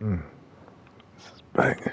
This is banging.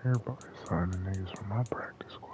Everybody signing niggas from my practice squad.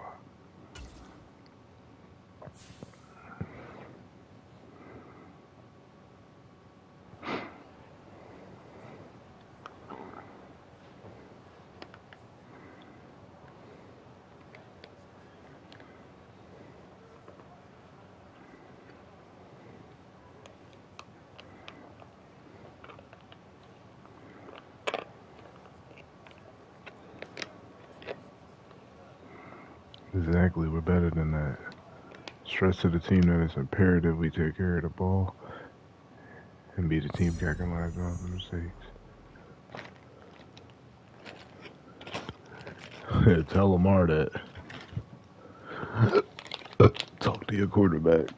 Exactly, we're better than that. Stress to the team that it's imperative we take care of the ball and be the team capitalize on the mistakes. Tell Lamar that. Talk to your quarterback.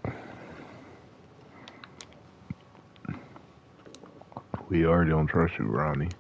We already don't trust you, Ronnie.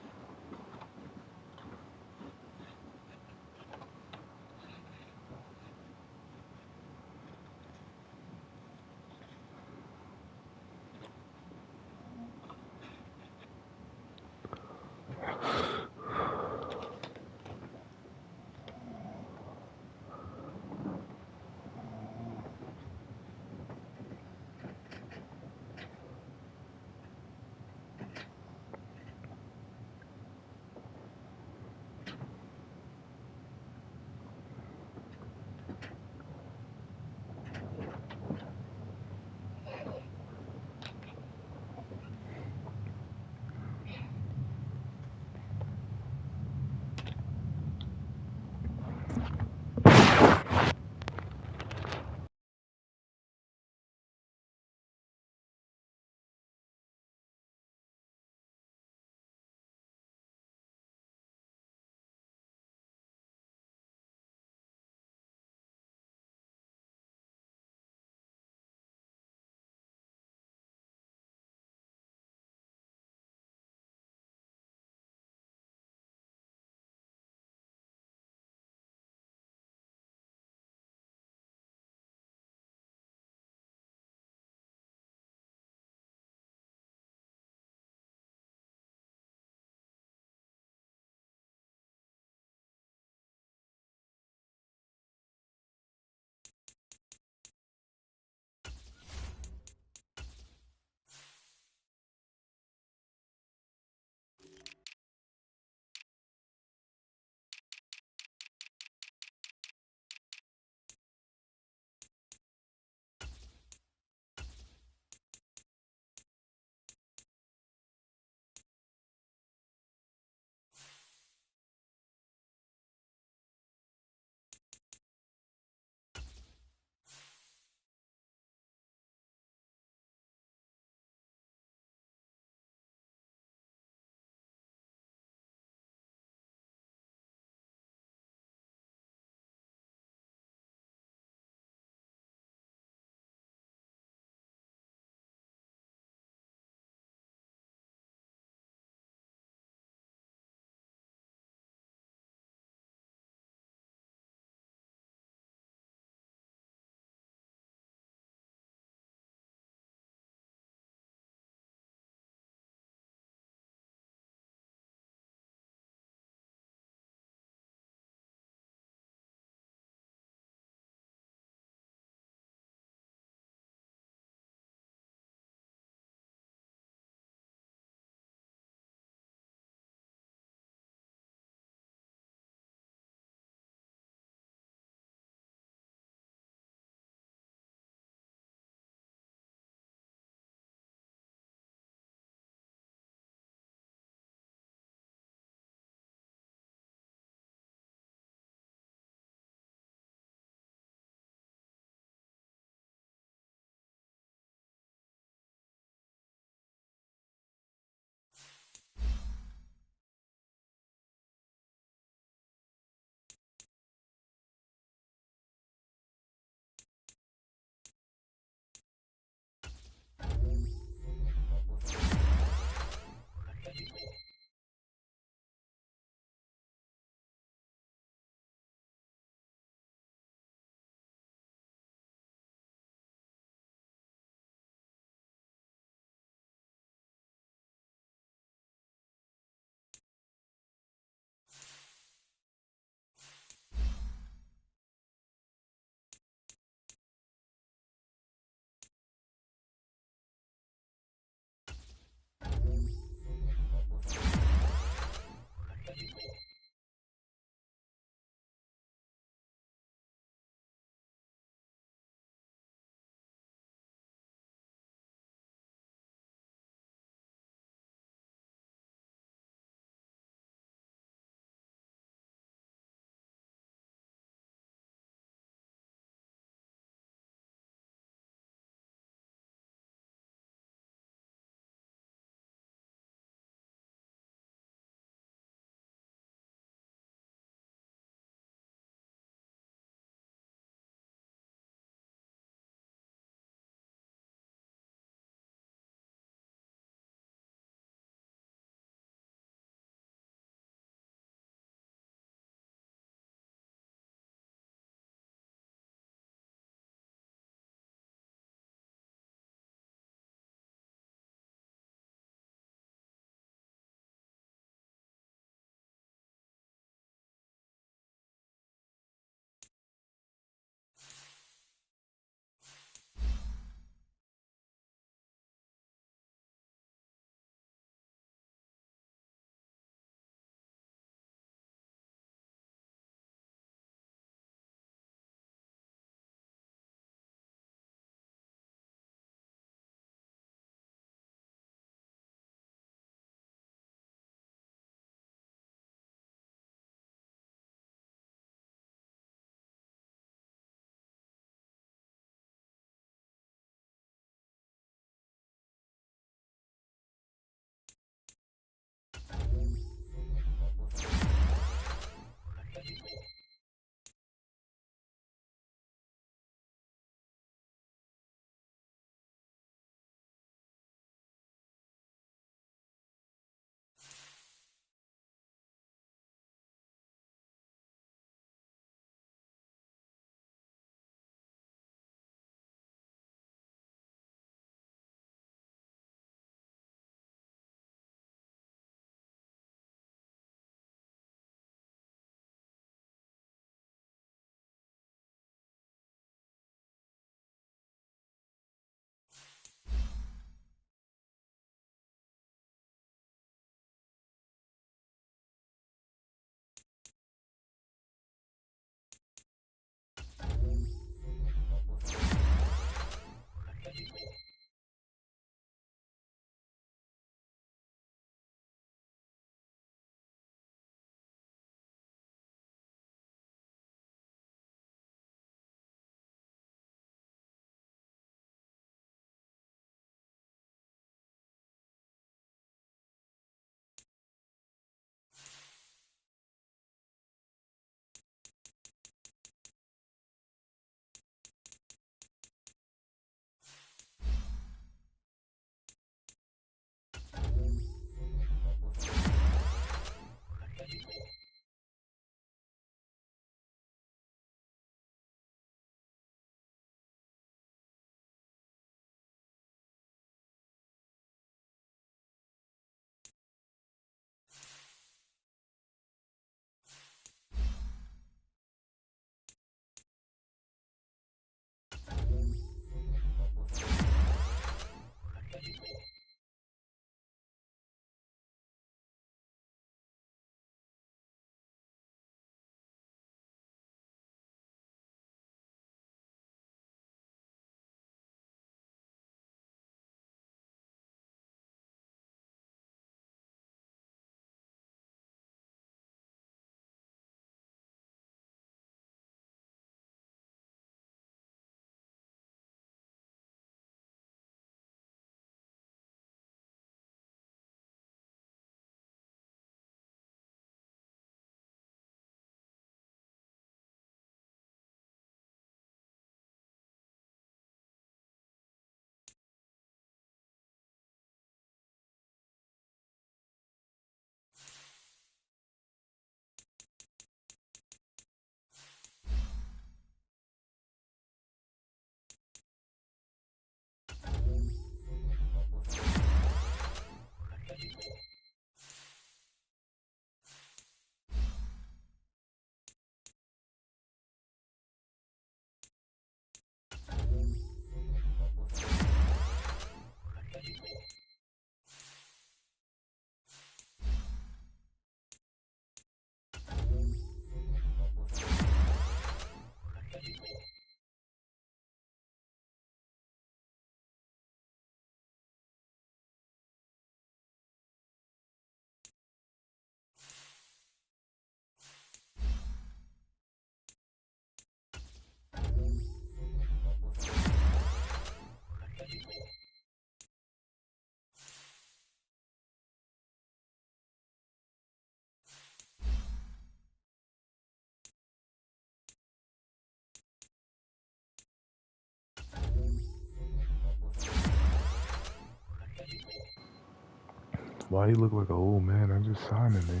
Why you look like an old man? I just signed a nigga.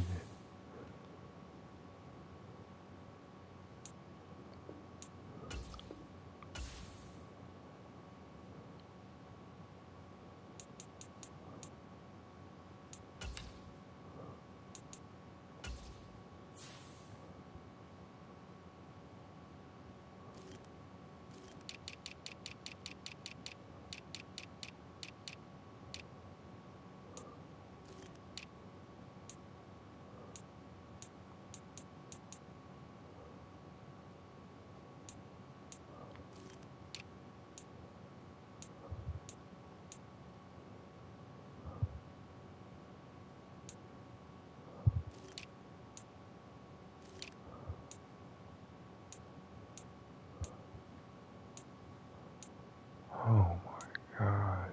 Oh my gosh.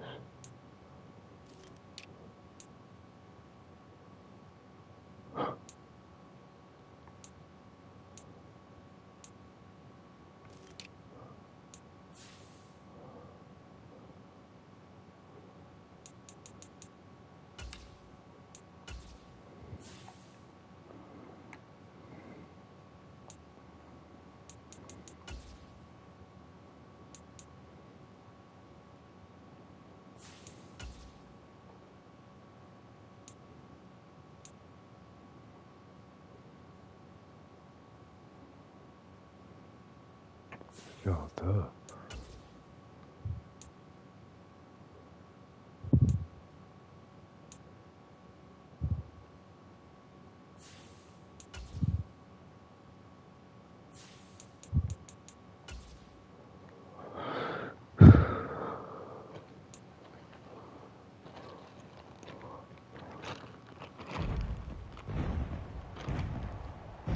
Y'all tough.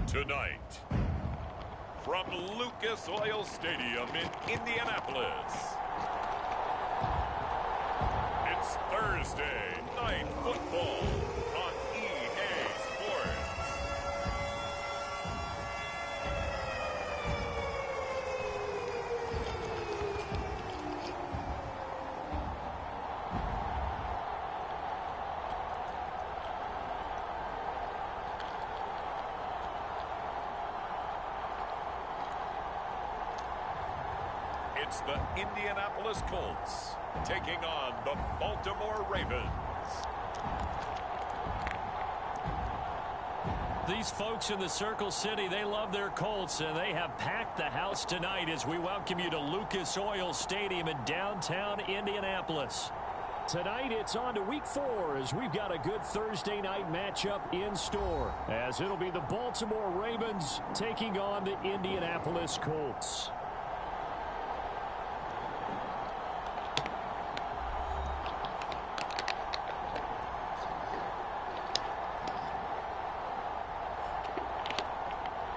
Tonight, from Lucas Oil Stadium in Indianapolis, it's Thursday Night Football on EA Sports. It's the Indianapolis Colts taking on the Baltimore Ravens. These folks in the Circle City, they love their Colts, and they have packed the house tonight as we welcome you to Lucas Oil Stadium in downtown Indianapolis. Tonight, it's on to Week 4 as we've got a good Thursday night matchup in store, as it'll be the Baltimore Ravens taking on the Indianapolis Colts.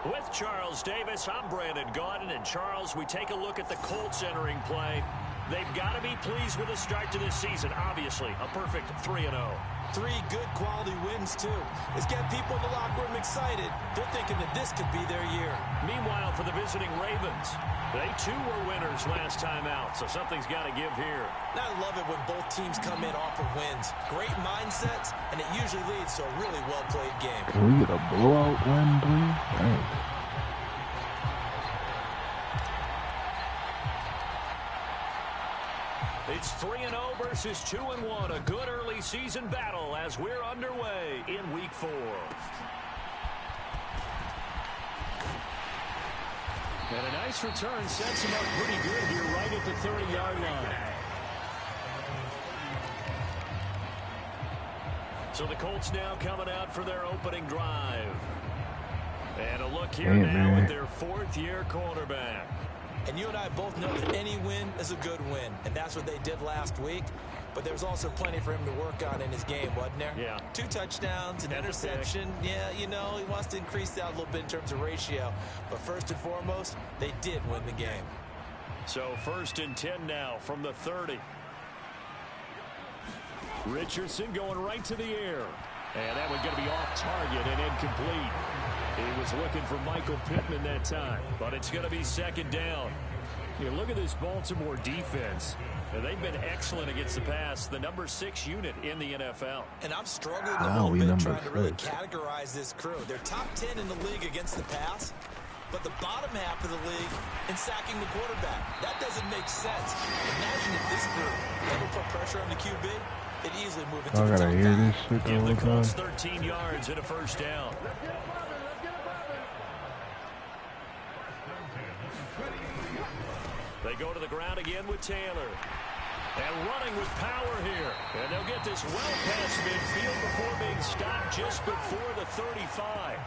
With Charles Davis, I'm Brandon Gaudin, and Charles, we take a look at the Colts entering play. They've got to be pleased with the start to this season. Obviously, a perfect 3-0. 3 good quality wins, too. It's getting people in the locker room excited. They're thinking that this could be their year. Meanwhile, for the visiting Ravens, they too were winners last time out, so something's got to give here. I love it when both teams come in off of wins. Great mindsets, and it usually leads to a really well-played game. Can we get a blowout win, please? Thanks. It's 3-0 versus 2-1. A good early season battle as we're underway in Week 4. And a nice return sets him up pretty good here right at the 30-yard line. So the Colts now coming out for their opening drive. And a look here now at their 4th-year quarterback. And you and I both know that any win is a good win, and that's what they did last week. But there's also plenty for him to work on in his game, wasn't there? Yeah. 2 touchdowns, an interception. Yeah, you know, he wants to increase that a little bit in terms of ratio. But first and foremost, they did win the game. So 1st and 10 now from the 30. Richardson going right to the air. And that one going to be off target and incomplete. He was looking for Michael Pittman that time, but it's going to be 2nd down. You look at this Baltimore defense. They've been excellent against the pass, the number 6 unit in the NFL. And I'm struggling a little bit trying to really categorize this crew. They're top 10 in the league against the pass, but the bottom half of the league in sacking the quarterback. That doesn't make sense. Imagine if this group ever put pressure on the QB, they'd easily move into the top 5. Give the Colts 13 yards and a first down. They go to the ground again with Taylor. And running with power here. And they'll get this well past midfield before being stopped just before the 35.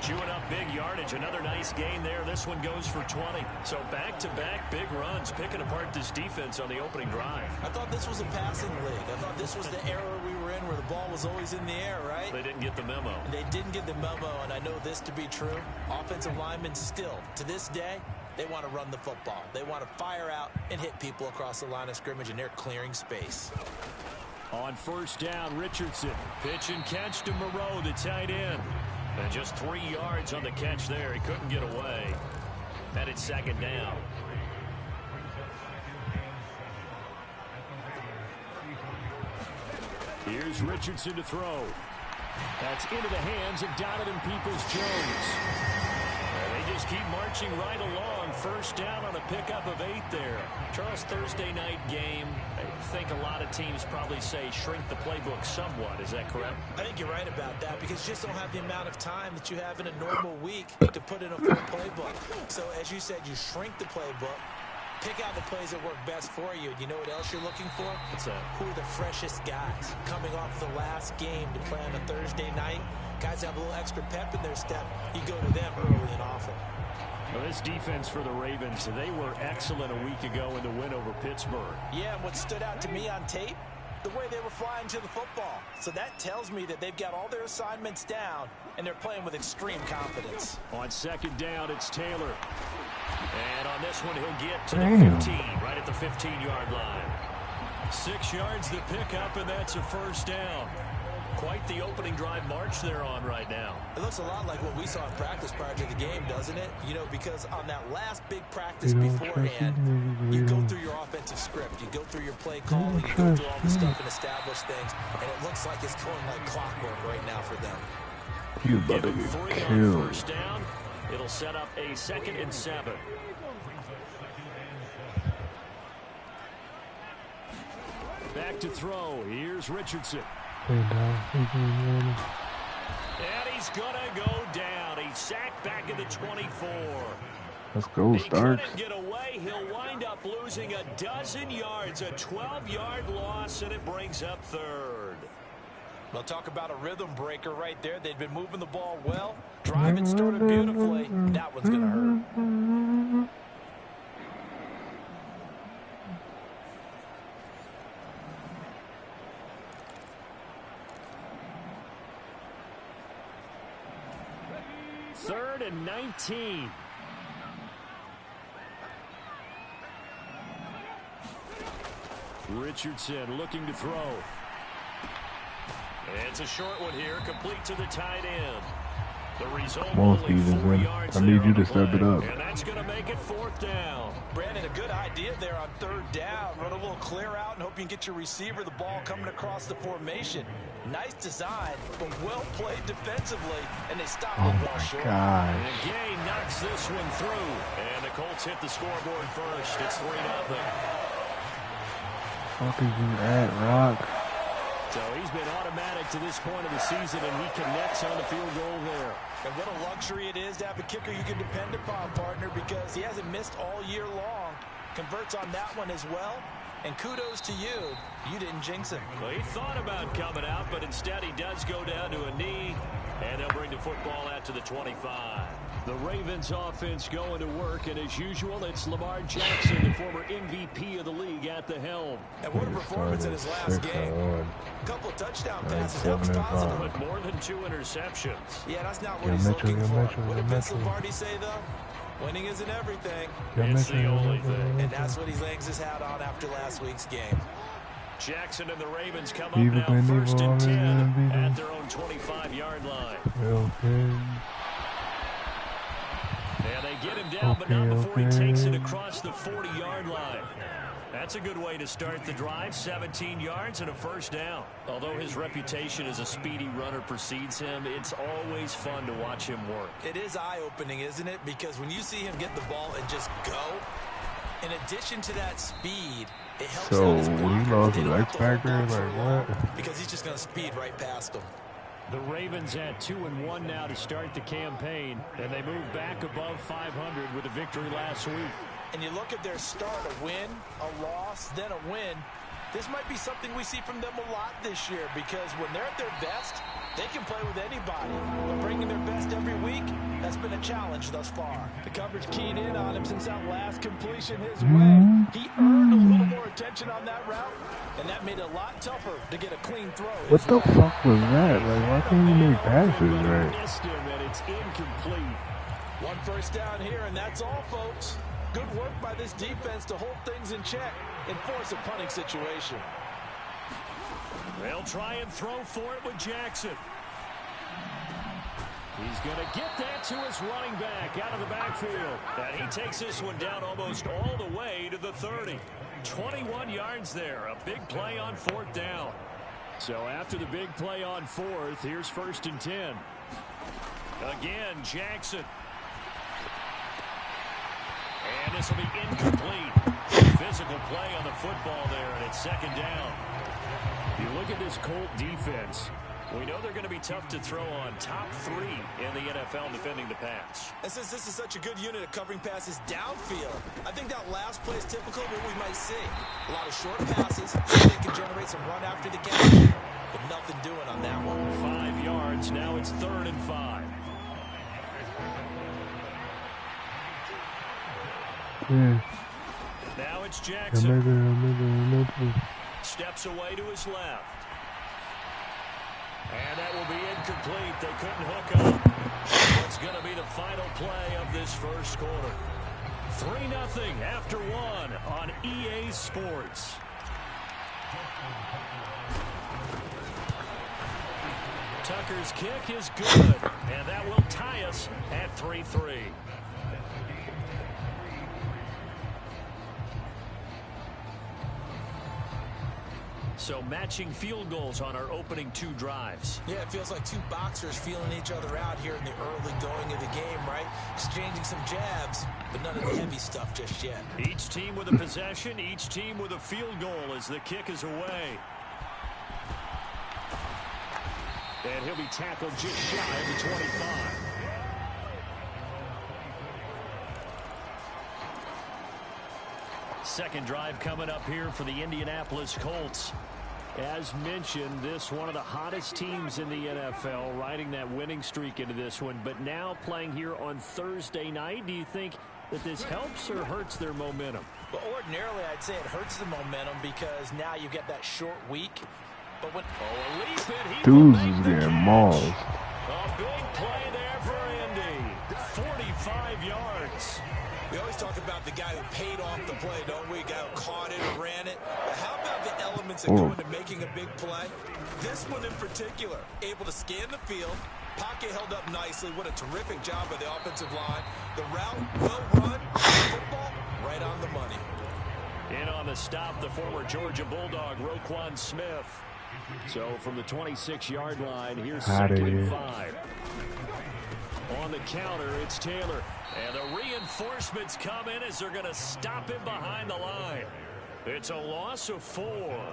Chewing up big yardage. Another nice gain there. This one goes for 20. So back-to-back big runs, picking apart this defense on the opening drive. I thought this was a passing league. I thought this was the era we were in where the ball was always in the air, right? They didn't get the memo. They didn't get the memo, and I know this to be true. Offensive linemen still, to this day, they want to run the football. They want to fire out and hit people across the line of scrimmage, and they're clearing space. On first down, Richardson. Pitch and catch to Moreau, the tight end. And just 3 yards on the catch there. He couldn't get away. And it's second down. Here's Richardson to throw. That's into the hands of Donovan Peoples-Jones. They just keep marching right along. First down on a pickup of 8 there. Charles, Thursday night game. I think a lot of teams probably say shrink the playbook somewhat. Is that correct? I think you're right about that because you just don't have the amount of time that you have in a normal week to put in a full playbook. So as you said, you shrink the playbook. Pick out the plays that work best for you. You know what else you're looking for? Who are the freshest guys coming off the last game to play on a Thursday night? Guys have a little extra pep in their step. You go to them early and often. Well, this defense for the Ravens, they were excellent a week ago in the win over Pittsburgh. Yeah, and what stood out to me on tape, the way they were flying to the football. So that tells me that they've got all their assignments down, and they're playing with extreme confidence. On second down, it's Taylor. And on this one, he'll get to the 15, right at the 15-yard line. 6 yards to pick up, and that's a first down. Quite the opening drive march they're on right now. It looks a lot like what we saw in practice prior to the game, doesn't it? You know, because on that last big practice beforehand, you go through your offensive script. You go through your play calling. You go through all the stuff and establish things. And it looks like it's going like clockwork right now for them. You about to get killed. First down. It'll set up a 2nd and 7. Back to throw. Here's Richardson. And he's going to go down. He's sacked back in the 24. Let's go, Starks. He couldn't get away. He'll wind up losing a dozen yards, a 12-yard loss, and it brings up 3rd. Well, talk about a rhythm breaker right there. They'd been moving the ball well. Driving started beautifully. That one's going to hurt. Third and 19. Richardson looking to throw. It's a short one here, complete to the tight end. The result, only 4 yards. I need you to step it up. And that's going to make it 4th down. Brandon, a good idea there on 3rd down. Run a little clear out and hope you can get your receiver the ball coming across the formation. Nice design, but well played defensively, and they stop the ball short. And Gay knocks this one through, and the Colts hit the scoreboard first. It's 3-0. What is you at, Rock? So he's been automatic to this point of the season, and he connects on the field goal there. And what a luxury it is to have a kicker you can depend upon, partner, because he hasn't missed all year long. Converts on that one as well. And kudos to you. You didn't jinx him. Well, he thought about coming out, but instead he does go down to a knee, and they'll bring the football out to the 25. The Ravens offense going to work, and as usual, it's Lamar Jackson, the former MVP of the league, at the helm. And what a performance in his last game. A couple of touchdown passes. That was positive. But more than 2 interceptions. Yeah, that's not what he's looking for. What did Vince Lombardi say, though? Winning isn't everything. It's the only thing. And that's what he hangs his hat on after last week's game. Jackson and the Ravens come up now 1st and 10 at their own 25-yard line. And And they get him down, but not before he takes it across the 40-yard line. That's a good way to start the drive. 17 yards and a first down. Although his reputation as a speedy runner precedes him, it's always fun to watch him work. It is eye-opening, isn't it? Because when you see him get the ball and just go, in addition to that speed, it helps out his blocker. So he lost his X factor? Like what? Because he's just going to speed right past him. The Ravens at 2-1 now to start the campaign, and they move back above 500 with a victory last week. And you look at their start, a win, a loss, then a win. This might be something we see from them a lot this year, because when they're at their best, they can play with anybody. But bringing their best every week, that's been a challenge thus far. The coverage keyed in on him since that last completion his way. He earned a little more attention on that route, and that made it a lot tougher to get a clean throw. What the fuck was that? Like, why can't you make passes right? Missed him, and it's incomplete. One first down here, and that's all, folks. Good work by this defense to hold things in check and force a punting situation. They'll try and throw for it with Jackson. He's going to get that to his running back out of the backfield. And he takes this one down almost all the way to the 30. 21 yards there. A big play on fourth down. So after the big play on fourth, here's 1st and 10. Again, Jackson. And this will be incomplete. Physical play on the football there, and it's 2nd down. You look at this Colt defense. We know they're going to be tough to throw on. Top 3 in the NFL defending the pass. And since this is such a good unit of covering passes downfield, I think that last play is typical of what we might see. A lot of short passes, so they can generate some run after the catch, but nothing doing on that one. 5 yards. Now it's 3rd and 5. Yeah. Now it's Jackson. Steps away to his left. And that will be incomplete. They couldn't hook up. What's going to be the final play of this first quarter? 3-0 after 1 on EA Sports. Tucker's kick is good, and that will tie us at 3-3. So matching field goals on our opening 2 drives. Yeah, it feels like 2 boxers feeling each other out here in the early going of the game, right? Exchanging some jabs, but none of the heavy stuff just yet. Each team with a possession, each team with a field goal as the kick is away. And he'll be tackled just shy of the 25. Second drive coming up here for the Indianapolis Colts. As mentioned, this one of the hottest teams in the NFL, riding that winning streak into this one, but now playing here on Thursday night. Do you think that this helps or hurts their momentum? Well, ordinarily, I'd say it hurts the momentum because now you get that short week. But when Dudes is getting mauled. A big play there for Indy. 45 yards. We always talk about the guy who paid off the play, don't we? A guy who caught it or ran it. But how about the elements that go into making a big play? This one in particular, able to scan the field. Pocket held up nicely. What a terrific job by the offensive line. The route, well run. Football, right on the money. In on the stop, the former Georgia Bulldog, Roquan Smith. So from the 26-yard line, here's 2nd and 5. On the counter, it's Taylor. And the reinforcements come in as they're going to stop him behind the line. It's a loss of 4.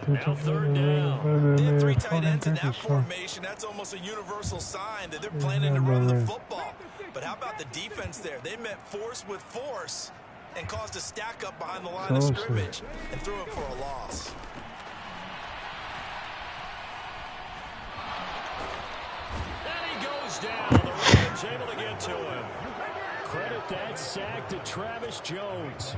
Now 3rd down. They have 3 tight ends in that formation. That's almost a universal sign that they're planning to run the football. But how about the defense there? They met force with force and caused a stack up behind the line of scrimmage and threw it for a loss. And he goes down. The Ravens able to get to him. Credit that sack to Travis Jones.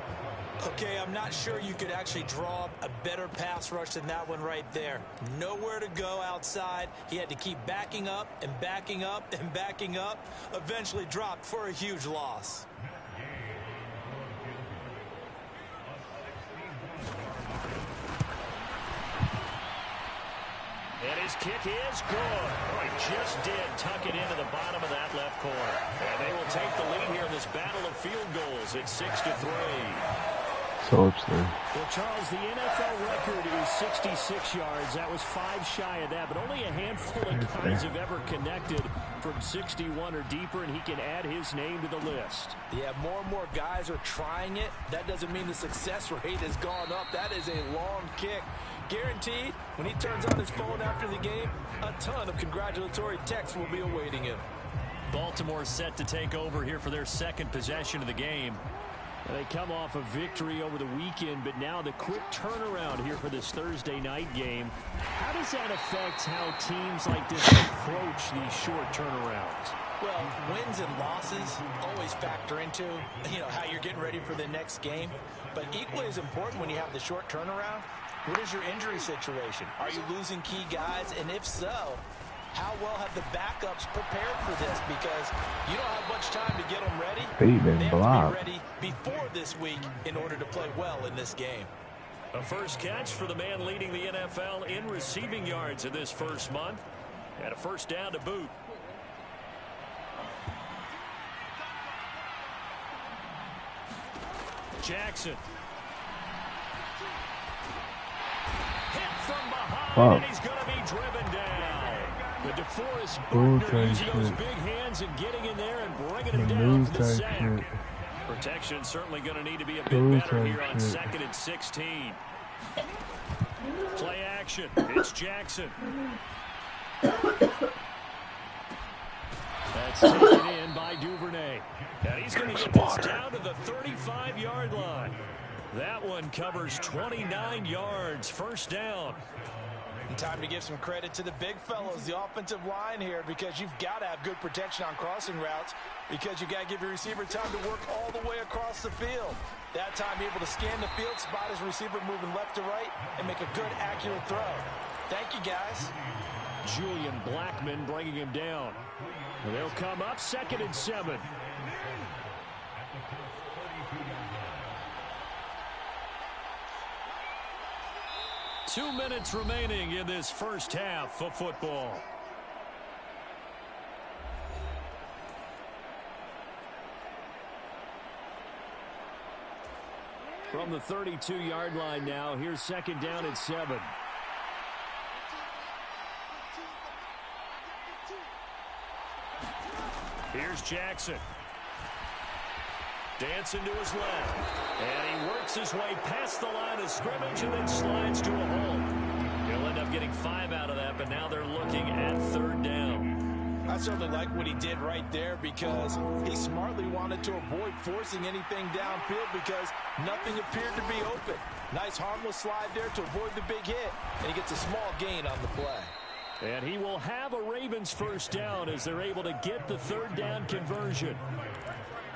Okay, I'm not sure you could actually draw a better pass rush than that one right there. Nowhere to go outside. He had to keep backing up and backing up and backing up. Eventually dropped for a huge loss. And his kick is good. Oh, he just did tuck it into the bottom of that left corner. And they will take the lead here in this battle of field goals. It's 6-3. So upset. Well, Charles, the NFL record is 66 yards. That was 5 shy of that, but only a handful of guys have ever connected from 61 or deeper, and he can add his name to the list. Yeah, more and more guys are trying it. That doesn't mean the success rate has gone up. That is a long kick. Guaranteed, when he turns on his phone after the game, a ton of congratulatory texts will be awaiting him. Baltimore set to take over here for their second possession of the game. They come off a victory over the weekend, but now the quick turnaround here for this Thursday night game. How does that affect how teams like this approach these short turnarounds? Well, wins and losses always factor into, how you're getting ready for the next game. But equally as important when you have the short turnaround, what is your injury situation? Are you losing key guys? And if so, how well have the backups prepared for this? Because you don't have much time to get them ready. They have to be ready before this week in order to play well in this game. A first catch for the man leading the NFL in receiving yards in this first month. And a first down to boot. Jackson. Hit from behind, and he's going to be driven down. But DeForest Buckner using those big hands and getting in there and bringing him down for the sack. Protection certainly going to need to be a bit better here on 2nd and 16. Play action. It's Jackson. That's taken in by Duvernay. And he's going to get this down to the 35-yard line. That one covers 29 yards. First down. And time to give some credit to the big fellows, the offensive line here, because you've got to have good protection on crossing routes, because you've got to give your receiver time to work all the way across the field. That time, be able to scan the field, spot his receiver moving left to right, and make a good, accurate throw. Thank you, guys. Julian Blackman bringing him down. And they'll come up 2nd and 7. Two minutes remaining in this first half of football. From the 32-yard line now, here's 2nd down and 7. Here's Jackson. Dancing to his left. And he works his way past the line of scrimmage and then slides to a hole. He'll end up getting 5 out of that, but now they're looking at 3rd down. I certainly like what he did right there, because he smartly wanted to avoid forcing anything downfield because nothing appeared to be open. Nice harmless slide there to avoid the big hit, and he gets a small gain on the play. And he will have a Ravens first down as they're able to get the 3rd down conversion.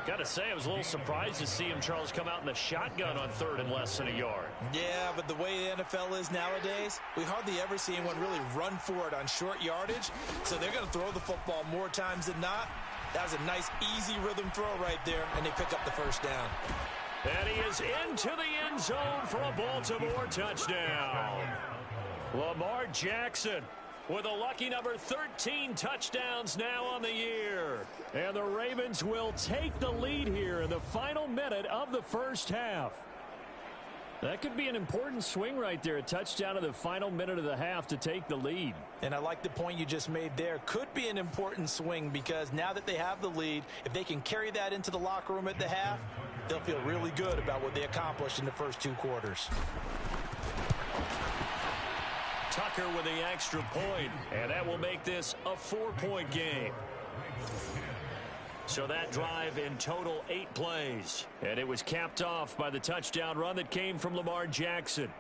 Got to say, I was a little surprised to see him, Charles, come out in the shotgun on 3rd and less than a yard. Yeah, but the way the NFL is nowadays, we hardly ever see anyone really run for it on short yardage. So they're going to throw the football more times than not. That was a nice, easy rhythm throw right there, and they pick up the first down. And he is into the end zone for a Baltimore touchdown. Lamar Jackson with a lucky number 13 touchdowns now on the year. And the Ravens will take the lead here in the final minute of the first half. That could be an important swing right there, a touchdown in the final minute of the half to take the lead. And I like the point you just made there. Could be an important swing, because now that they have the lead, if they can carry that into the locker room at the half, they'll feel really good about what they accomplished in the first 2 quarters. Tucker with the extra point, and that will make this a 4-point game. So that drive in total 8 plays, and it was capped off by the touchdown run that came from Lamar Jackson.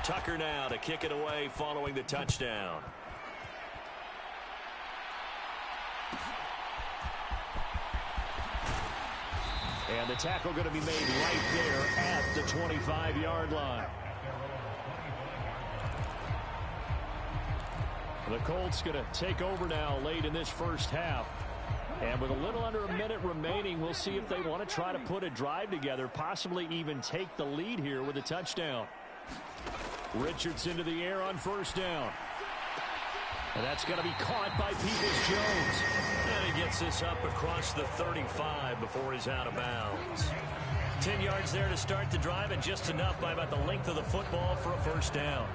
Tucker now to kick it away following the touchdown. And the tackle going to be made right there at the 25-yard line. The Colts going to take over now late in this first half. And with a little under a minute remaining, we'll see if they want to try to put a drive together, possibly even take the lead here with a touchdown. Richardson to the air on first down. And that's going to be caught by Peoples-Jones. And he gets this up across the 35 before he's out of bounds. 10 yards there to start the drive, and just enough by about the length of the football for a first down.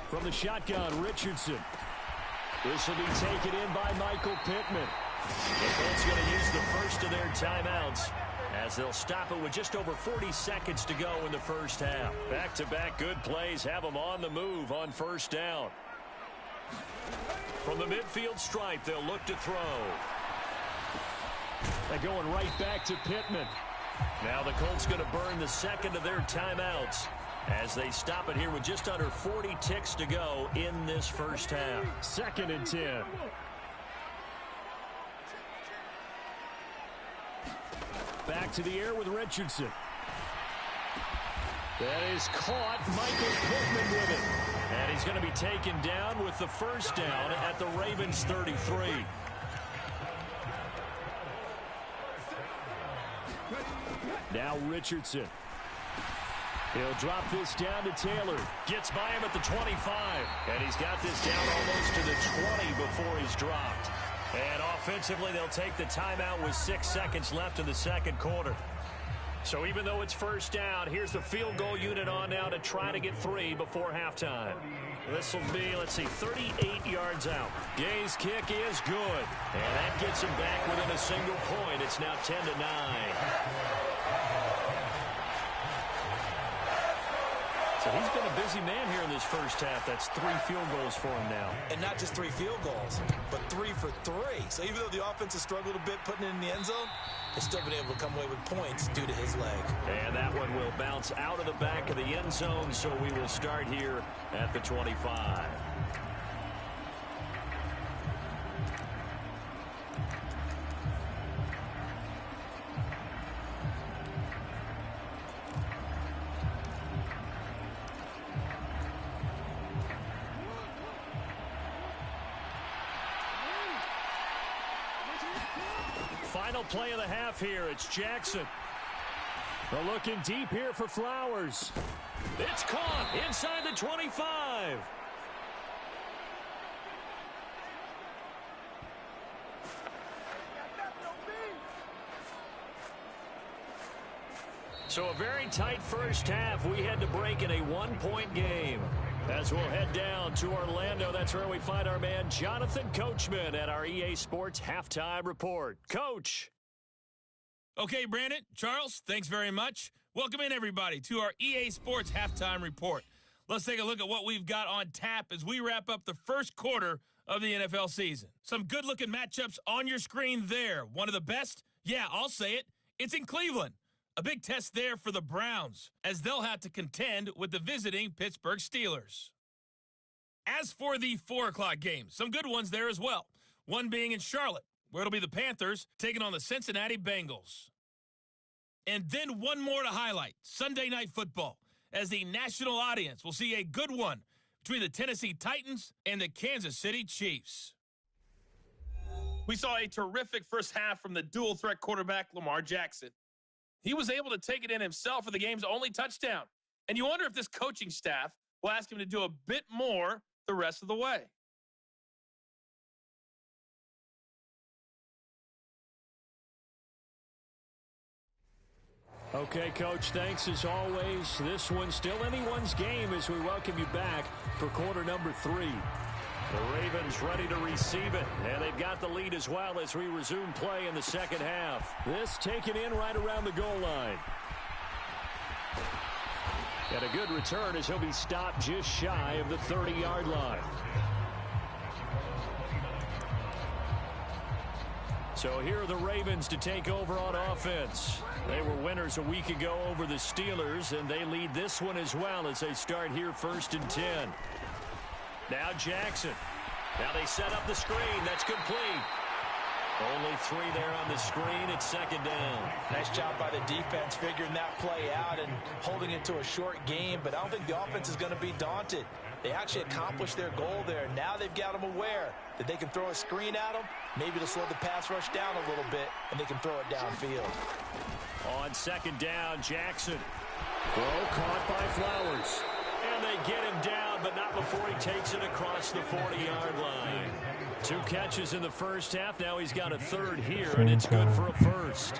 From the shotgun, Richardson. This will be taken in by Michael Pittman. The Colts going to use the first of their timeouts as they'll stop it with just over 40 seconds to go in the first half. Back-to-back good plays have them on the move on first down. From the midfield stripe, they'll look to throw. They're going right back to Pittman. Now the Colts going to burn the second of their timeouts as they stop it here with just under 40 ticks to go in this first half. 2nd and 10. Back to the air with Richardson. That is caught. Michael Pittman with it. And he's going to be taken down with the first down at the Ravens 33. Now Richardson. He'll drop this down to Taylor. Gets by him at the 25. And he's got this down almost to the 20 before he's dropped. And offensively, they'll take the timeout with 6 seconds left in the second quarter. So even though it's first down, here's the field goal unit on now to try to get 3 before halftime. This will be, 38 yards out. Gay's kick is good. And that gets him back within a single point. It's now 10-9. So he's been a busy man here in this first half. That's 3 field goals for him now. And not just 3 field goals, but 3 for 3. So even though the offense has struggled a bit putting it in the end zone, they've still been able to come away with points due to his leg. And that one will bounce out of the back of the end zone, so we will start here at the 25. Final play of the half here. It's Jackson. They're looking deep here for Flowers. It's caught inside the 25. So a very tight first half. We had to break in a 1-point game. As we'll head down to Orlando, that's where we find our man Jonathan Coachman at our EA Sports Halftime Report. Coach. Okay, Brandon, Charles, thanks very much. Welcome in, everybody, to our EA Sports Halftime Report. Let's take a look at what we've got on tap as we wrap up the first quarter of the NFL season. Some good-looking matchups on your screen there. One of the best? Yeah, I'll say it. It's in Cleveland. A big test there for the Browns, as they'll have to contend with the visiting Pittsburgh Steelers. As for the 4 o'clock games, some good ones there as well. One being in Charlotte, where it'll be the Panthers taking on the Cincinnati Bengals. And then one more to highlight, Sunday Night Football, as the national audience will see a good one between the Tennessee Titans and the Kansas City Chiefs. We saw a terrific first half from the dual-threat quarterback Lamar Jackson. He was able to take it in himself for the game's only touchdown. And you wonder if this coaching staff will ask him to do a bit more the rest of the way. Okay, Coach, thanks as always. This one's still anyone's game as we welcome you back for quarter number 3. The Ravens ready to receive it, and they've got the lead as well as we resume play in the second half. This taken in right around the goal line. And a good return as he'll be stopped just shy of the 30-yard line. So here are the Ravens to take over on offense. They were winners a week ago over the Steelers, and they lead this one as well as they start here 1st and 10. Now Jackson. Now they set up the screen. That's complete. Only 3 there on the screen. It's 2nd down. Nice job by the defense figuring that play out and holding it to a short game, but I don't think the offense is going to be daunted. They actually accomplished their goal there. Now they've got them aware that they can throw a screen at them. Maybe to slow the pass rush down a little bit, and they can throw it downfield. On second down, Jackson. Throw caught by Flowers. And they get him down, but not before he takes it across the 40-yard line. 2 catches in the first half. Now he's got a third here, and it's good for a first.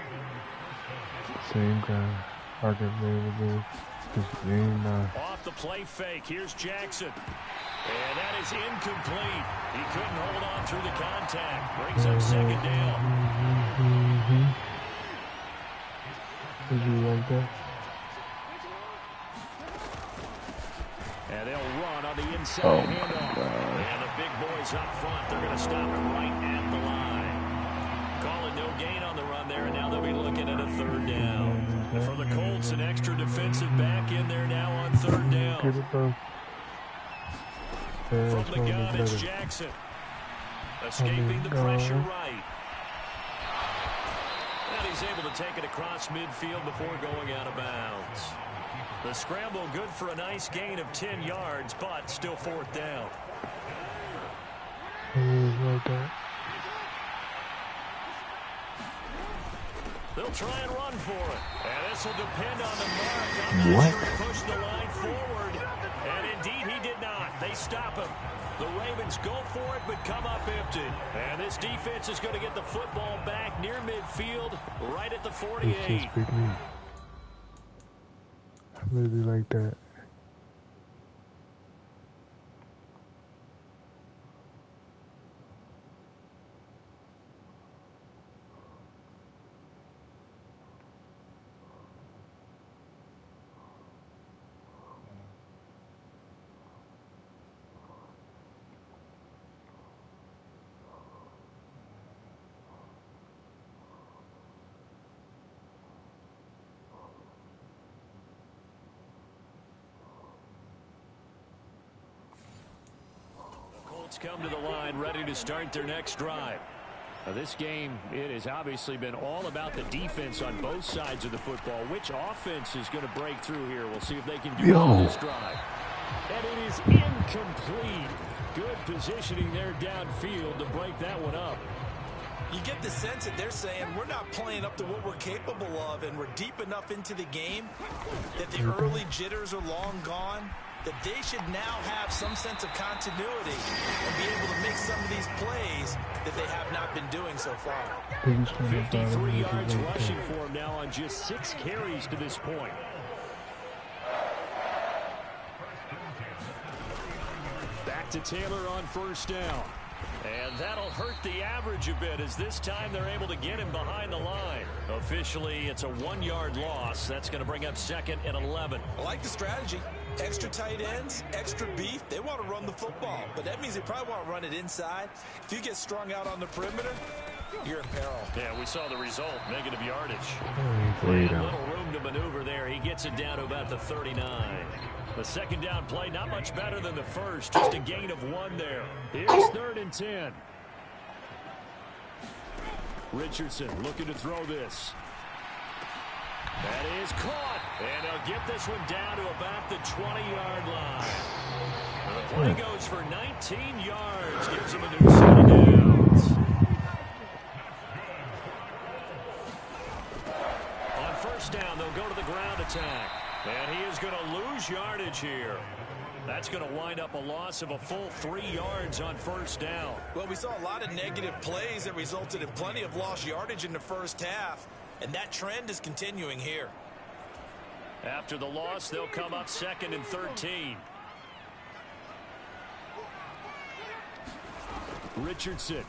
Same guy. Arguably, just game now. Off the play fake. Here's Jackson. And that is incomplete. He couldn't hold on through the contact. Brings up second down. Did you like that? And they'll run on the inside handoff. And the big boys up front. They're going to stop him right at the line. Call it no gain on the run there, and now they'll be looking at a third down. And for the Colts, an extra defensive back in there now on third down. From the gun, it's Jackson. Escaping the pressure right. And he's able to take it across midfield before going out of bounds. The scramble good for a nice gain of 10 yards, but still fourth down. They'll try and run for it. And this will depend on the mark. I'm not sure he pushed the line forward. And indeed, he did not. They stop him. The Ravens go for it, but come up empty. And this defense is going to get the football back near midfield, right at the 48. I really like that. Come to the line, ready to start their next drive. Now this game, it has obviously been all about the defense on both sides of the football. Which offense is going to break through here? We'll see if they can do it on this drive. And it is incomplete. Good positioning there downfield to break that one up. You get the sense that they're saying we're not playing up to what we're capable of, and we're deep enough into the game that the early jitters are long gone, that they should now have some sense of continuity and be able to make some of these plays that they have not been doing so far. 53 yards rushing for him now on just 6 carries to this point. Back to Taylor on first down. And that'll hurt the average a bit, as this time they're able to get him behind the line. Officially, it's a 1-yard loss. That's going to bring up second and 11. I like the strategy. Extra tight ends, extra beef. They want to run the football, but that means they probably want to run it inside. If you get strung out on the perimeter, you're in peril. Yeah, we saw the result, negative yardage. Little room to maneuver there. He gets it down to about the 39. The second down play, not much better than the first. Just a gain of 1 there. Here's third and 10. Richardson looking to throw this. That is caught. And they'll get this one down to about the 20-yard line. The play goes for 19 yards. Gives him a new set of downs. On first down, they'll go to the ground attack. And he is going to lose yardage here. That's going to wind up a loss of a full 3 yards on first down. Well, we saw a lot of negative plays that resulted in plenty of lost yardage in the first half. And that trend is continuing here. After the loss, they'll come up second and 13. Richardson.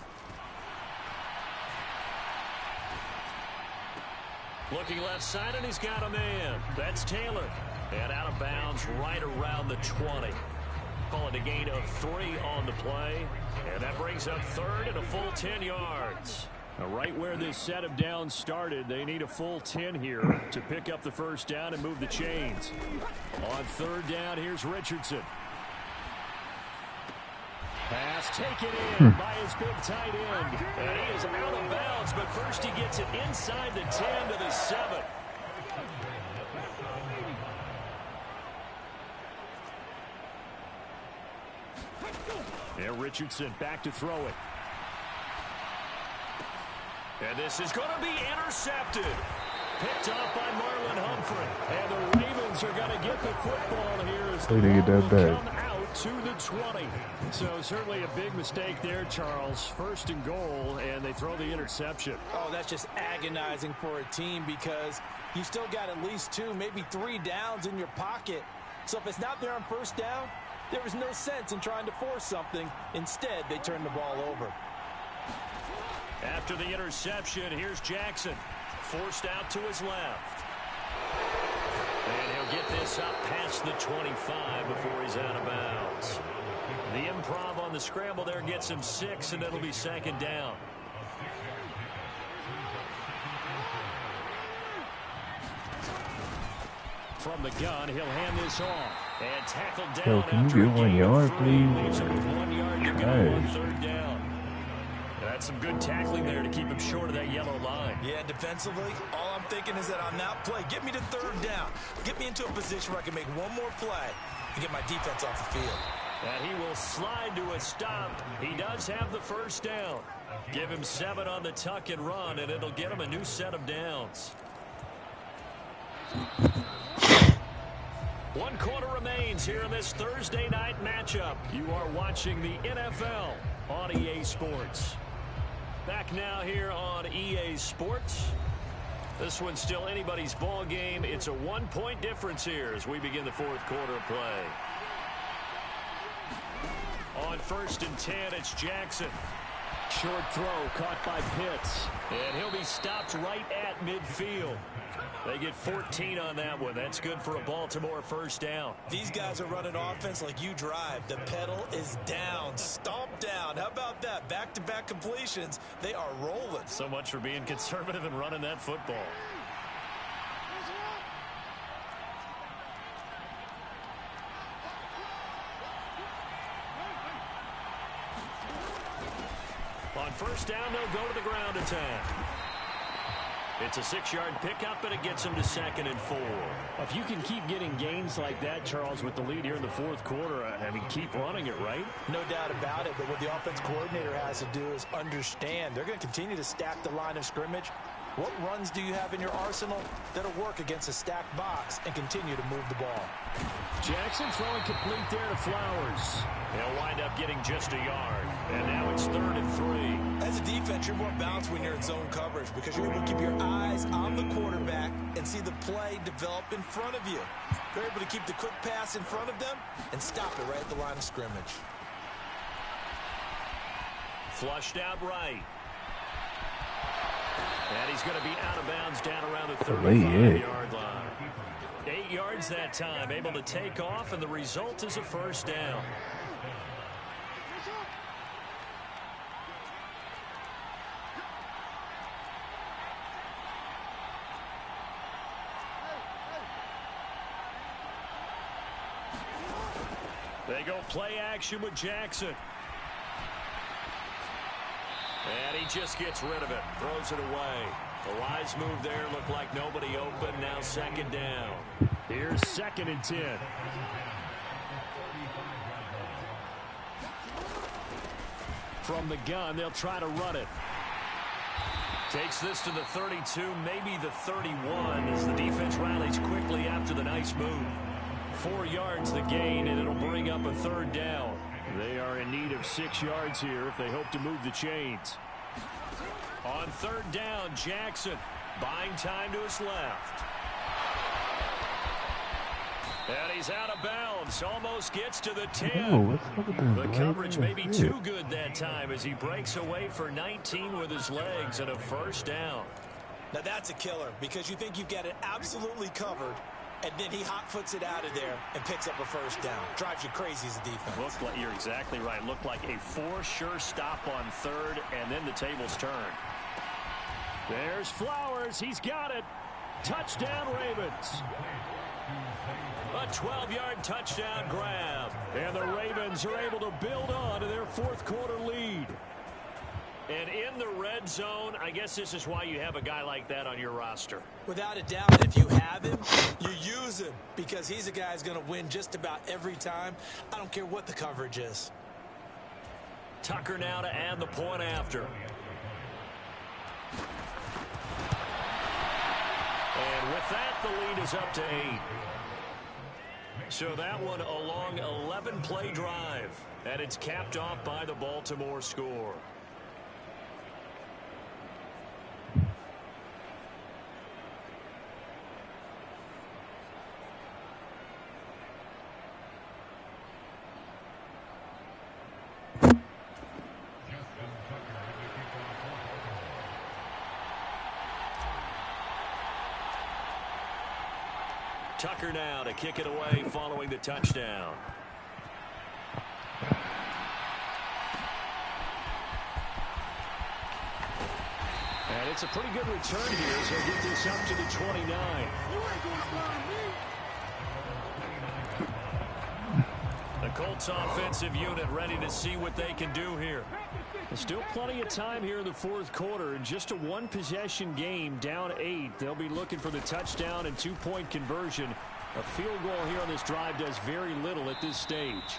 Looking left side, and he's got a man. That's Taylor. And out of bounds right around the 20. Call it a gain of 3 on the play. And that brings up third and a full 10 yards. Now, right where this set of downs started, they need a full 10 here to pick up the first down and move the chains. On third down, here's Richardson. Pass taken in by his big tight end. And he is out of bounds, but first he gets it inside the 10 to the 7. And Richardson back to throw it. And this is going to be intercepted. Picked off by Marlon Humphrey. And the Ravens are going to get the football here as the Way to get ball that will back. come out to the 20. So certainly a big mistake there, Charles. First and goal, and they throw the interception. Oh, that's just agonizing for a team because you still got at least 2, maybe 3 downs in your pocket. So if it's not there on first down, there is no sense in trying to force something. Instead, they turn the ball over. After the interception, here's Jackson. Forced out to his left. And he'll get this up past the 25 before he's out of bounds. The improv on the scramble there gets him 6, and it'll be second down. From the gun, he'll hand this off. And tackled down. Yo, can after you a get 1 gain of yard, 3. please? Leaves him with 1 yard to go on third down. That's some good tackling there to keep him short of that yellow line. Yeah, defensively, all I'm thinking is that on that play, get me to third down. Get me into a position where I can make one more play and get my defense off the field. And he will slide to a stop. He does have the first down. Give him 7 on the tuck and run, and it'll get him a new set of downs. 1 quarter remains here in this Thursday night matchup. You are watching the NFL on EA Sports. Back now here on EA Sports. This one's still anybody's ball game. It's a 1-point difference here as we begin the 4th quarter of play. On 1st and 10, it's Jackson. Short throw caught by Pitts. And he'll be stopped right at midfield. They get 14 on that one. That's good for a Baltimore first down. These guys are running offense like you drive. The pedal is down, stomped down. How about that? Back-to-back completions. They are rolling. So much for being conservative and running that football. On first down, they'll go to the ground attack. It's a 6-yard pickup, and it gets him to 2nd and 4. If you can keep getting gains like that, Charles, with the lead here in the 4th quarter, I mean, keep running it, right? No doubt about it, but what the offense coordinator has to do is understand. They're going to continue to stack the line of scrimmage. What runs do you have in your arsenal that'll work against a stacked box and continue to move the ball? Jackson throwing complete there to Flowers. He'll wind up getting just a yard. And now it's 3rd and 3. As a defense, you're more balanced when you're in zone coverage because you're able to keep your eyes on the quarterback and see the play develop in front of you. You're able to keep the quick pass in front of them and stop it right at the line of scrimmage. Flushed out right. And he's going to be out of bounds down around the 35-yard line. 8 yards that time, able to take off, and the result is a first down. They go play action with Jackson. And he just gets rid of it, throws it away. The wise move there, looked like nobody open, now 2nd down. Here's 2nd and 10. From the gun, they'll try to run it. Takes this to the 32, maybe the 31, as the defense rallies quickly after the nice move. 4 yards the gain, and it'll bring up a 3rd down. They are in need of 6 yards here if they hope to move the chains. On 3rd down, Jackson buying time to his left. And he's out of bounds. Almost gets to the 10. Oh, what's up with that? The coverage may be too good that time as he breaks away for 19 with his legs and a first down. Now that's a killer because you think you've got it absolutely covered, and then he hot-foots it out of there and picks up a first down. Drives you crazy as a defense. Looked like, you're exactly right. Looked like a for-sure stop on 3rd, and then the tables turn. There's Flowers. He's got it. Touchdown, Ravens. A 12-yard touchdown grab. And the Ravens are able to build on to their 4th quarter lead. And in the red zone, I guess this is why you have a guy like that on your roster. Without a doubt, if you have him, you use him because he's a guy who's going to win just about every time. I don't care what the coverage is. Tucker now to add the point after. And with that, the lead is up to 8. So that one a long 11-play drive, and it's capped off by the Baltimore score. Tucker now to kick it away following the touchdown. And it's a pretty good return here as he'll get this up to the 29. The Colts offensive unit ready to see what they can do here. There's still plenty of time here in the fourth quarter. In just a one-possession game, down 8. They'll be looking for the touchdown and two-point conversion. A field goal here on this drive does very little at this stage.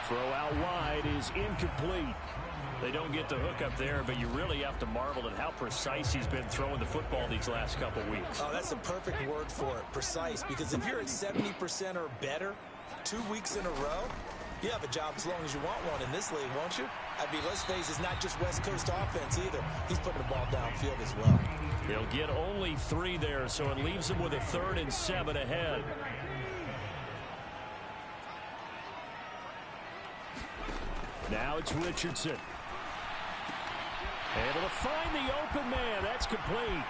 Throw out wide is incomplete. They don't get the hook up there, but you really have to marvel at how precise he's been throwing the football these last couple weeks. Oh, that's the perfect word for it, precise. Because if you're at 70% or better 2 weeks in a row, you have a job as long as you want one in this league, won't you? I mean, let's face it, it's not just West Coast offense either. He's putting the ball downfield as well. He'll get only 3 there, so it leaves him with a 3rd and 7 ahead. Now it's Richardson. Able to find the open man. That's complete.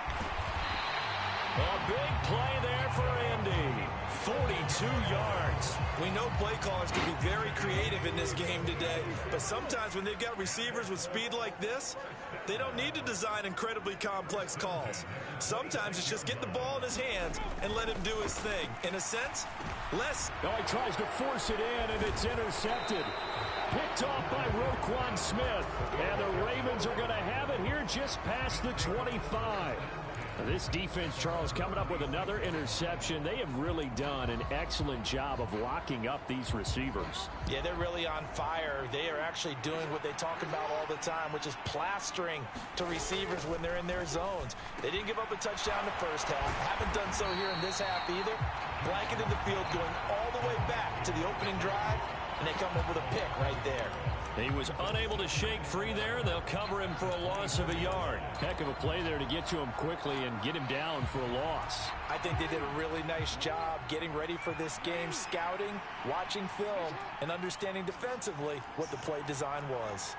A big play there for Indy. 42 yards. We know play callers can be very creative in this game today, but sometimes when they've got receivers with speed like this, they don't need to design incredibly complex calls. Sometimes it's just get the ball in his hands and let him do his thing. In a sense, less. Oh, he tries to force it in, and it's intercepted. Picked off by Roquan Smith. And the Ravens are going to have it here just past the 25. This defense, Charles, coming up with another interception. They have really done an excellent job of locking up these receivers. Yeah, they're really on fire. They are actually doing what they talk about all the time, which is plastering to receivers when they're in their zones. They didn't give up a touchdown in the first half. Haven't done so here in this half either. Blanketed the field going all the way back to the opening drive, and they come up with a pick right there. He was unable to shake free there. They'll cover him for a loss of a yard. Heck of a play there to get to him quickly and get him down for a loss. I think they did a really nice job getting ready for this game, scouting, watching film, and understanding defensively what the play design was.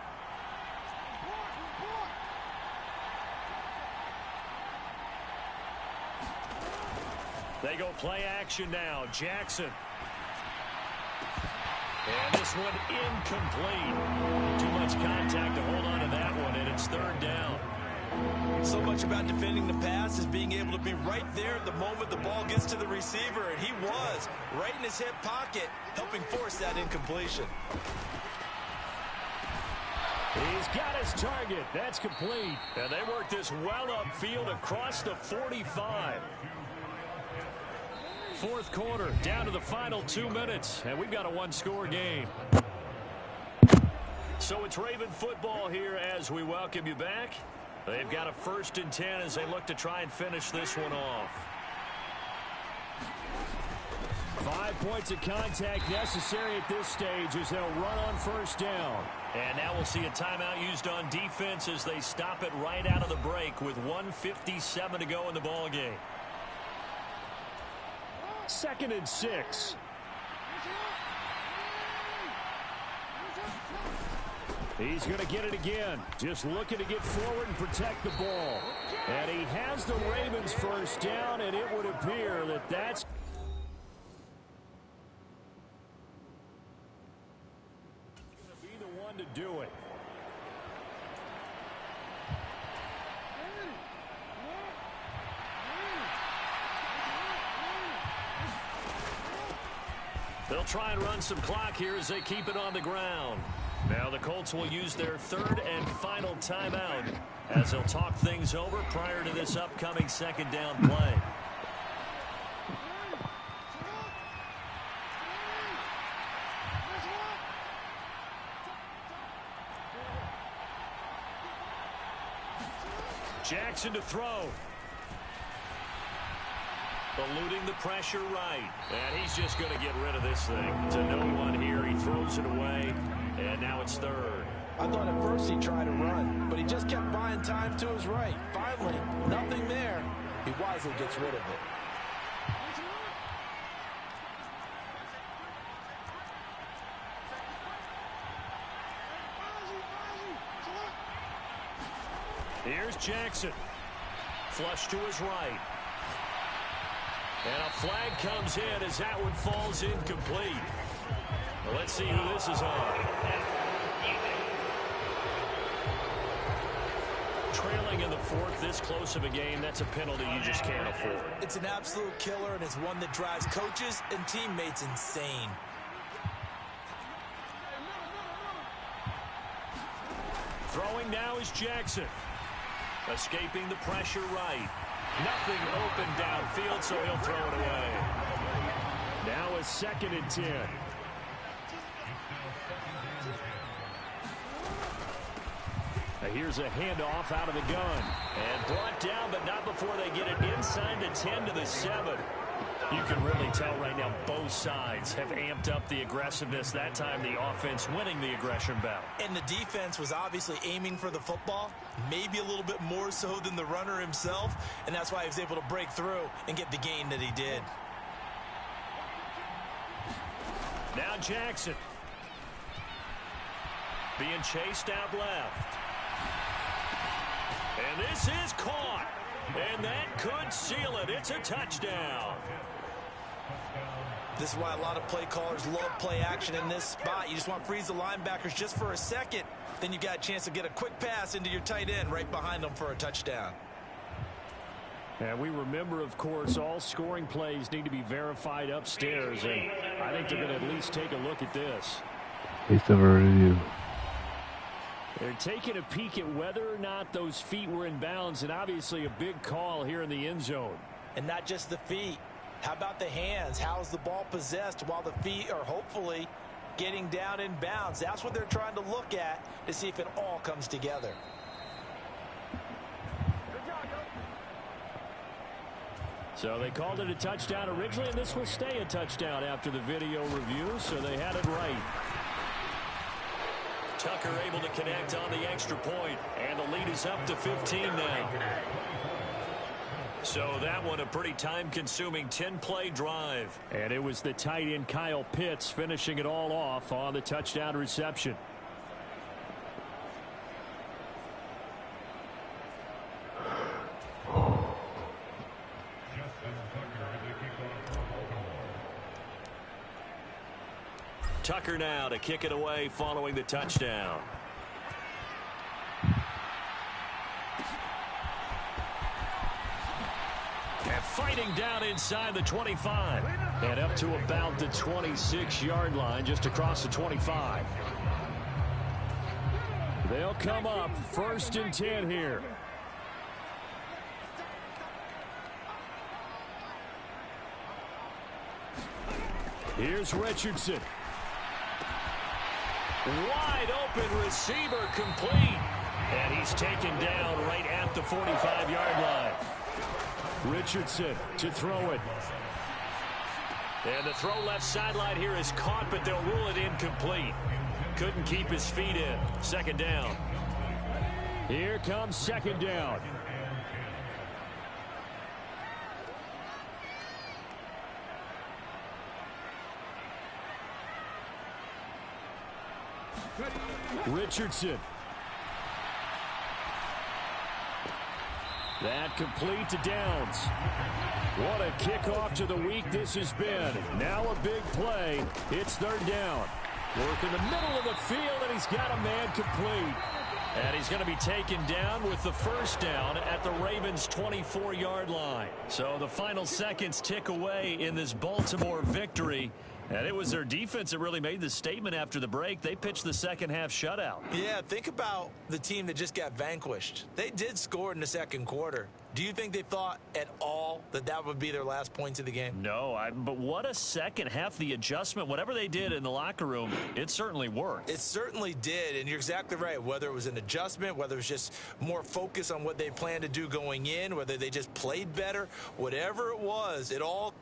They go play action now. Jackson. And this one incomplete. Too much contact to hold on to that one, and it's 3rd down. So much about defending the pass is being able to be right there at the moment the ball gets to the receiver, and he was right in his hip pocket, helping force that incompletion. He's got his target. That's complete. And they work this well upfield across the 45. Fourth quarter, down to the final 2 minutes, and we've got a one-score game. So it's Raven football here as we welcome you back. They've got a 1st and 10 as they look to try and finish this one off. 5 points of contact necessary at this stage as they'll run on 1st down. And now we'll see a timeout used on defense as they stop it right out of the break with 1:57 to go in the ball game. 2nd and 6. He's going to get it again. Just looking to get forward and protect the ball. And he has the Ravens 1st down, and it would appear that that's going to be the one to do it. They'll try and run some clock here as they keep it on the ground. Now the Colts will use their 3rd and final timeout as they'll talk things over prior to this upcoming 2nd down play. Jackson to throw. Eluding the pressure right. And he's just going to get rid of this thing. To no one here. He throws it away. And now it's third. I thought at first he tried to run, but he just kept buying time to his right. Finally, nothing there. He wisely gets rid of it. Here's Jackson. Flush to his right. And a flag comes in as that one falls incomplete. Well, let's see who this is on. Trailing in the fourth, this close of a game, that's a penalty you just can't afford. It's an absolute killer, and it's one that drives coaches and teammates insane. Throwing now is Jackson. Escaping the pressure right. Nothing open downfield, so he'll throw it away. Now a 2nd and 10. Now here's a handoff out of the gun. And brought down, but not before they get it inside the 10 to the 7. You can really tell right now both sides have amped up the aggressiveness. That time the offense winning the aggression battle. And the defense was obviously aiming for the football, maybe a little bit more so than the runner himself, and that's why he was able to break through and get the gain that he did. Now Jackson. Being chased out left. And this is caught. And that could seal it. It's a touchdown. This is why a lot of play callers love play action in this spot. You just want to freeze the linebackers just for a second. Then you got a chance to get a quick pass into your tight end right behind them for a touchdown. And we remember, of course, all scoring plays need to be verified upstairs. And I think they're going to at least take a look at this. Based on a review. They're taking a peek at whether or not those feet were in bounds, and obviously a big call here in the end zone. And not just the feet. How about the hands? How's the ball possessed while the feet are hopefully getting down in bounds? That's what they're trying to look at to see if it all comes together. So they called it a touchdown originally, and this will stay a touchdown after the video review, so they had it right. Tucker able to connect on the extra point, and the lead is up to 15 now. So that one a pretty time-consuming 10-play drive. And it was the tight end Kyle Pitts finishing it all off on the touchdown reception. Tucker now to kick it away following the touchdown. And fighting down inside the 25. And up to about the 26-yard line, just across the 25. They'll come up 1st and 10 here. Here's Richardson. Wide open receiver complete. And he's taken down right at the 45-yard line. Richardson to throw it. And the throw left sideline here is caught, but they'll rule it incomplete. Couldn't keep his feet in. 2nd down. Here comes 2nd down. Richardson. That complete to Downs. What a kickoff to the week this has been. Now a big play. It's 3rd down. Work in the middle of the field, and he's got a man complete. And he's going to be taken down with the 1st down at the Ravens' 24-yard line. So the final seconds tick away in this Baltimore victory. And it was their defense that really made the statement after the break. They pitched the second-half shutout. Yeah, think about the team that just got vanquished. They did score in the 2nd quarter. Do you think they thought at all that that would be their last points of the game? No, but what a second half. The adjustment, whatever they did in the locker room, it certainly worked. It certainly did, and you're exactly right. Whether it was an adjustment, whether it was just more focus on what they planned to do going in, whether they just played better, whatever it was, it all